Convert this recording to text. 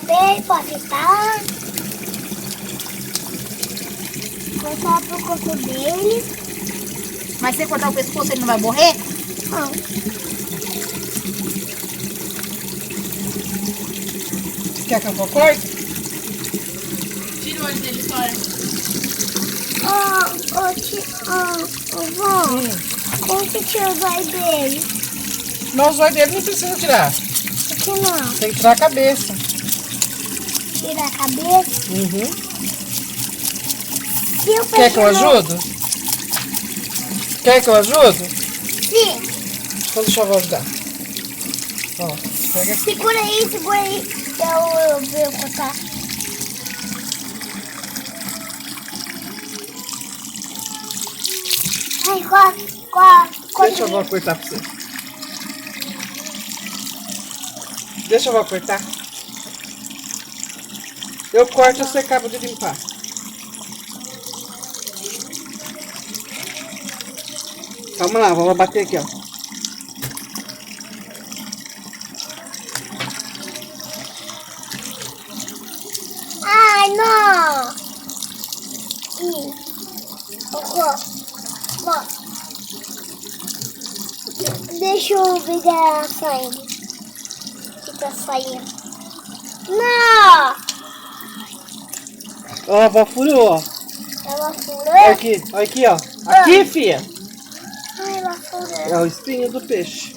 Bem, pode estar. Cortar pro corpo dele. Mas se cortar o pescoço, ele não vai morrer? Não. Quer que eu corte? Tira o olho dele fora. Vó, como que tira o zóio dele? Não, os olhos dele não precisa tirar. Por que não? Tem que tirar a cabeça. Tira a cabeça? Uhum. Se o Quer que eu peixe não- ajude? Quer que eu ajude? Sim. Então deixa eu vou ajudar. Ó, pega aqui. Segura aí, segura aí. Eu vou cortar. Ai, Deixa eu vou cortar pra você. Deixa eu vou cortar. Eu corto e você acaba de limpar. Calma lá, vamos bater aqui, ó. Ai, não. Deixa eu pegar sangue. Fica saindo. Não! Ó, a avó furou, ó. Ela furou. Olha aqui, ó. Aqui, filha. Ai, ela furou. É o espinho do peixe.